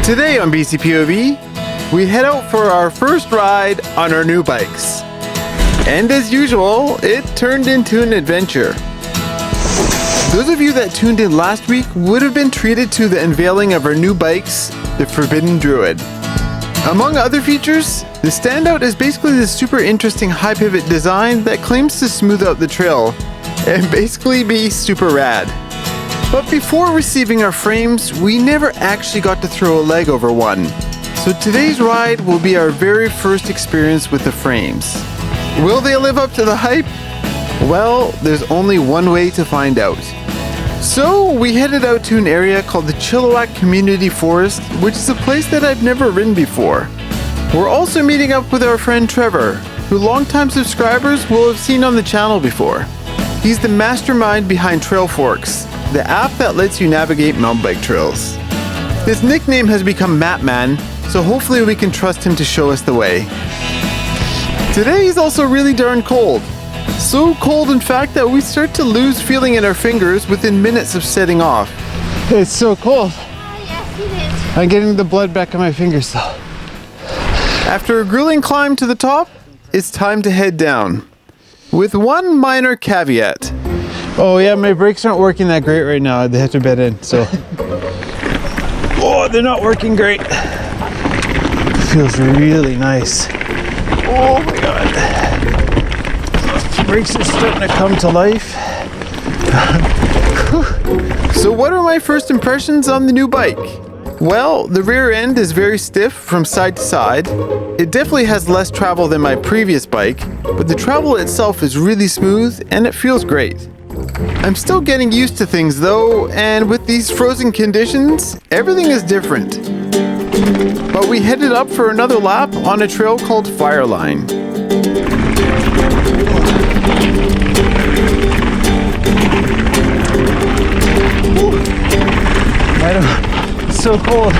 Today on BCPOV, we head out for our first ride on our new bikes. And as usual, it turned into an adventure. Those of you that tuned in last week would have been treated to the unveiling of our new bikes, the Forbidden Druid. Among other features, the standout is basically the super interesting high pivot design that claims to smooth out the trail and basically be super rad. But before receiving our frames, we never actually got to throw a leg over one. So today's ride will be our very first experience with the frames. Will they live up to the hype? Well, there's only one way to find out. So we headed out to an area called the Chilliwack Community Forest, which is a place that I've never ridden before. We're also meeting up with our friend Trevor, who longtime subscribers will have seen on the channel before. He's the mastermind behind Trail Forks, the app that lets you navigate mountain bike trails. His nickname has become Mapman, so hopefully we can trust him to show us the way. Today is also really darn cold. So cold in fact that we start to lose feeling in our fingers within minutes of setting off. It's so cold. Yes, it is. I'm getting the blood back on my fingers though. After a grueling climb to the top, it's time to head down. With one minor caveat. Oh yeah, my brakes aren't working that great right now. They have to bed in, so. Oh, they're not working great. It feels really nice. Oh my God. Brakes are starting to come to life. So what are my first impressions on the new bike? Well, the rear end is very stiff from side to side. It definitely has less travel than my previous bike, but the travel itself is really smooth and it feels great. I'm still getting used to things though, and with these frozen conditions, everything is different. But we headed up for another lap on a trail called Fireline. It's so cold.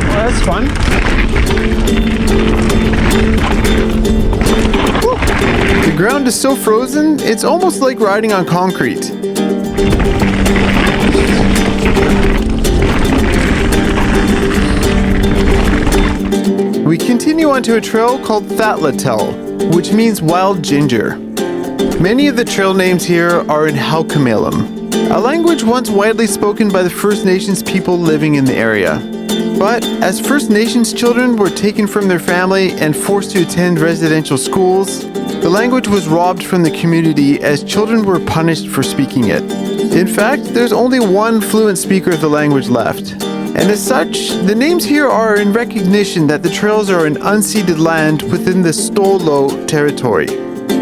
Well, that's fun. The ground is so frozen, it's almost like riding on concrete. We continue onto a trail called Thatlatel, which means wild ginger. Many of the trail names here are in Halkomelem, a language once widely spoken by the First Nations people living in the area. But as First Nations children were taken from their family and forced to attend residential schools, the language was robbed from the community as children were punished for speaking it. In fact, there's only one fluent speaker of the language left. And as such, the names here are in recognition that the trails are an unceded land within the Stolo territory,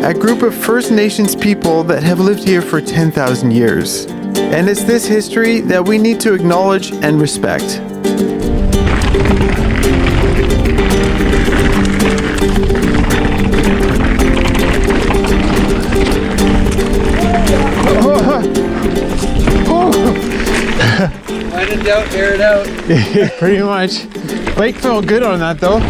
a group of First Nations people that have lived here for 10,000 years. And it's this history that we need to acknowledge and respect. When in doubt, air it out. Pretty much. Bike felt good on that though.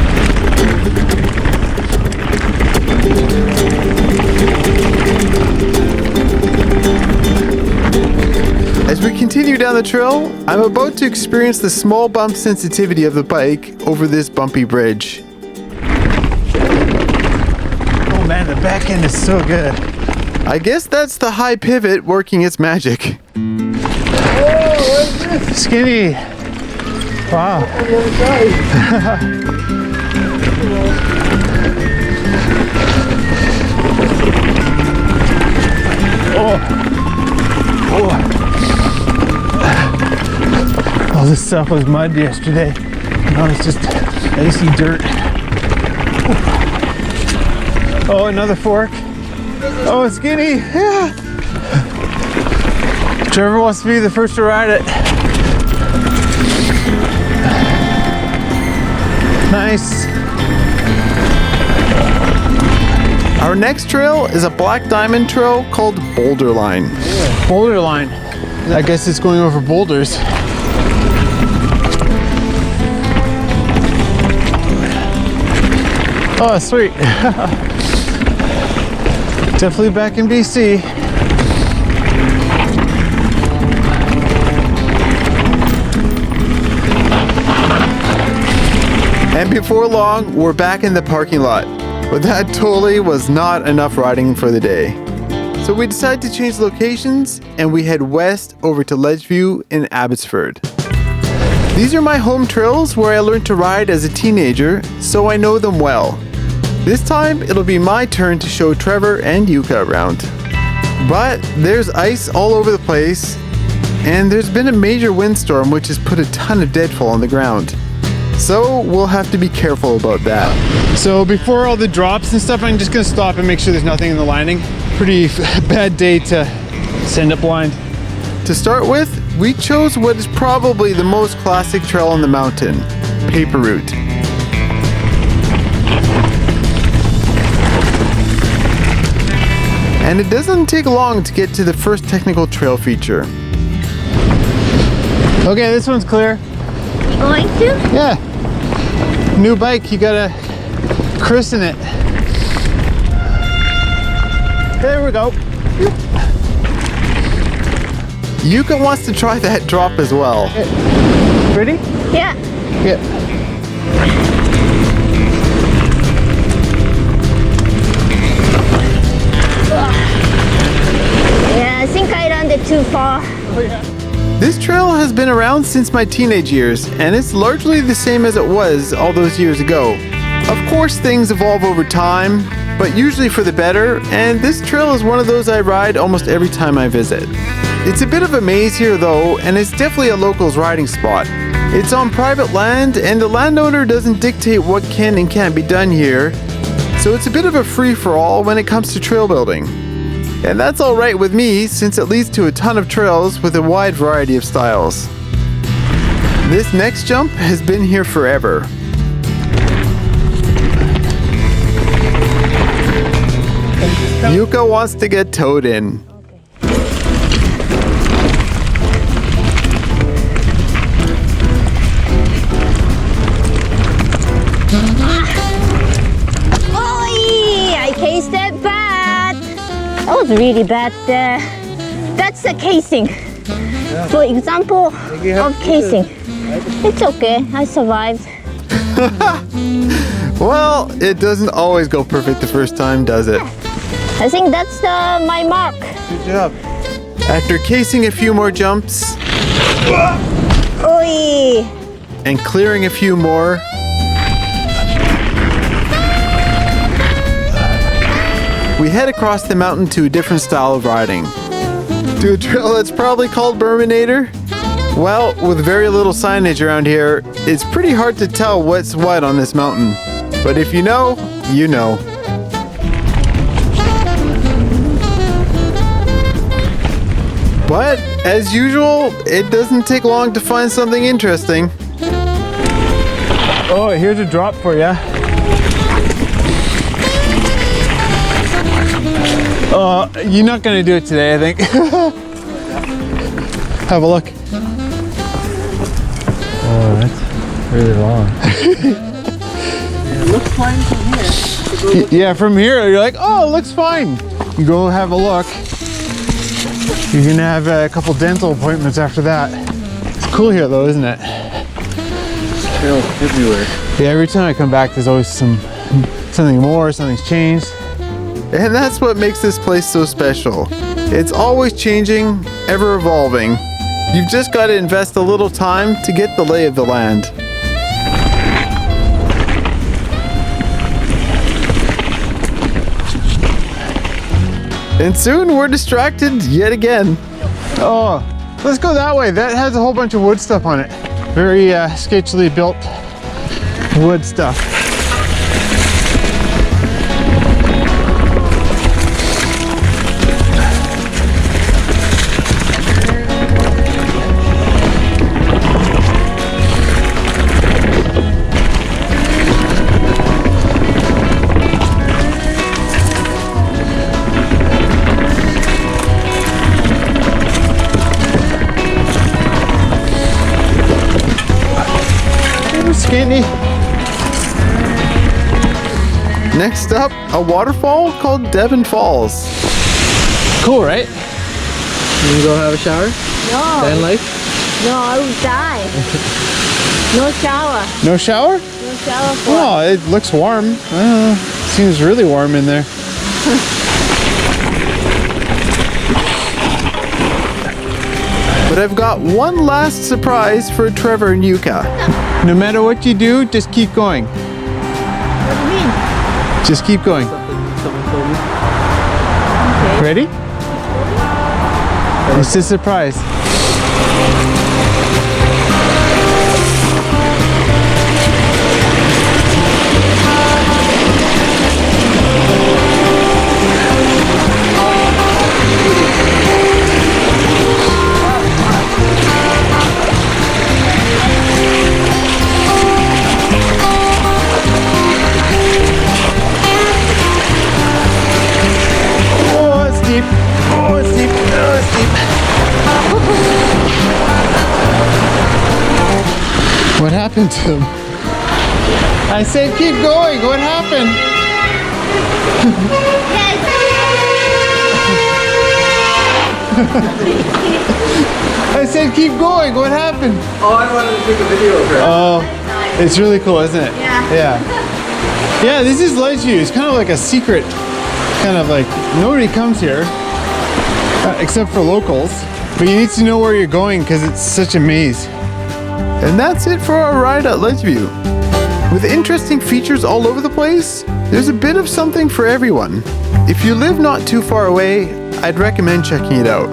As we continue down the trail, I'm about to experience the small bump sensitivity of the bike over this bumpy bridge. Oh man, the back end is so good. I guess that's the high pivot working its magic. Skinny. Wow. All this stuff was mud yesterday. Now it's just icy dirt. Oh, another fork. Oh, Skinny. Yeah. Trevor wants to be the first to ride it. Nice. Our next trail is a black diamond trail called Boulder Line. Yeah. Boulder Line. I guess it's going over boulders. Oh, sweet. Definitely back in BC. And before long, we're back in the parking lot. But that totally was not enough riding for the day. So we decided to change locations and we head west over to Ledgeview in Abbotsford. These are my home trails where I learned to ride as a teenager, so I know them well. This time, it'll be my turn to show Trevor and Yuka around. But there's ice all over the place, and there's been a major windstorm which has put a ton of deadfall on the ground. So we'll have to be careful about that. So before all the drops and stuff, I'm just gonna stop and make sure there's nothing in the lining. Pretty bad day to send it blind. To start with, we chose what is probably the most classic trail on the mountain, Paper Route. And it doesn't take long to get to the first technical trail feature. Okay, this one's clear. You going to? Yeah. New bike, you gotta christen it. There we go. Yuka wants to try that drop as well. Ready? Yeah. Yeah. Yeah, I think I landed too far. This trail has been around since my teenage years, and it's largely the same as it was all those years ago. Of course, things evolve over time, but usually for the better, and this trail is one of those I ride almost every time I visit. It's a bit of a maze here though, and it's definitely a locals riding spot. It's on private land, and the landowner doesn't dictate what can and can't be done here, so it's a bit of a free-for-all when it comes to trail building. And that's alright with me, since it leads to a ton of trails with a wide variety of styles. This next jump has been here forever. Yuka wants to get towed in. Oi! I cased that bad. That was really bad. That's the casing. For example of casing. It's okay. I survived. Well, it doesn't always go perfect the first time, does it? I think that's my mark. Good job. After casing a few more jumps Oi! and clearing a few more, we head across the mountain to a different style of riding. To a trail that's probably called Burminator? Well, with very little signage around here, it's pretty hard to tell what's what on this mountain. But if you know, you know. But, as usual, it doesn't take long to find something interesting. Oh, here's a drop for you. You're not gonna do it today, I think. Have a look. Oh, that's really long. It looks fine from here. Yeah, from here, you're like, oh, it looks fine. You go have a look. You're gonna have a couple dental appointments after that. It's cool here though, isn't it? Trails everywhere. Yeah, every time I come back, there's always something more, something's changed. And that's what makes this place so special. It's always changing, ever evolving. You've just got to invest a little time to get the lay of the land. And soon we're distracted yet again. Oh, let's go that way. That has a whole bunch of wood stuff on it. Very sketchily built wood stuff. Skinny. Next up, a waterfall called Devon Falls. Cool, right? You can go have a shower? No. Van life? No, I will die. No shower. No shower? No shower for? Oh, it looks warm. I don't know. Seems really warm in there. But I've got one last surprise for Trevor and Yuka. No matter what you do, just keep going. What do you mean? Just keep going. Someone told me. Okay. Ready? It's a surprise. Oh, it's deep. Oh, it's deep. Oh, it's deep. What happened to him? I said keep going. What happened? I said keep going. What happened? Oh, I wanted to take a video of her. Oh, it's really cool, isn't it? Yeah. Yeah. Yeah, this is Ledgeview. It's kind of like a secret. Kind of like nobody comes here except for locals. But you need to know where you're going because it's such a maze. And that's it for our ride at Ledgeview. With interesting features all over the place, there's a bit of something for everyone. If you live not too far away, I'd recommend checking it out.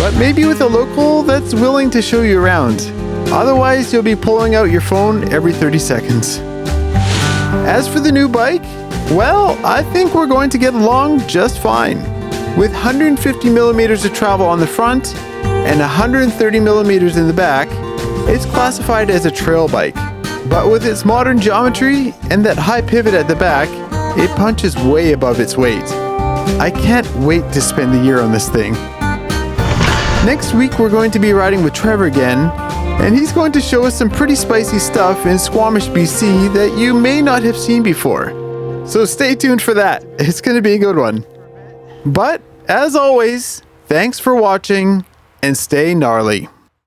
But maybe with a local that's willing to show you around. Otherwise, you'll be pulling out your phone every 30 seconds. As for the new bike, well, I think we're going to get along just fine. With 150 millimeters of travel on the front and 130 millimeters in the back, it's classified as a trail bike. But with its modern geometry and that high pivot at the back, it punches way above its weight. I can't wait to spend the year on this thing. Next week we're going to be riding with Trevor again, and he's going to show us some pretty spicy stuff in Squamish, BC that you may not have seen before. So stay tuned for that. It's going to be a good one. But as always, thanks for watching and stay gnarly.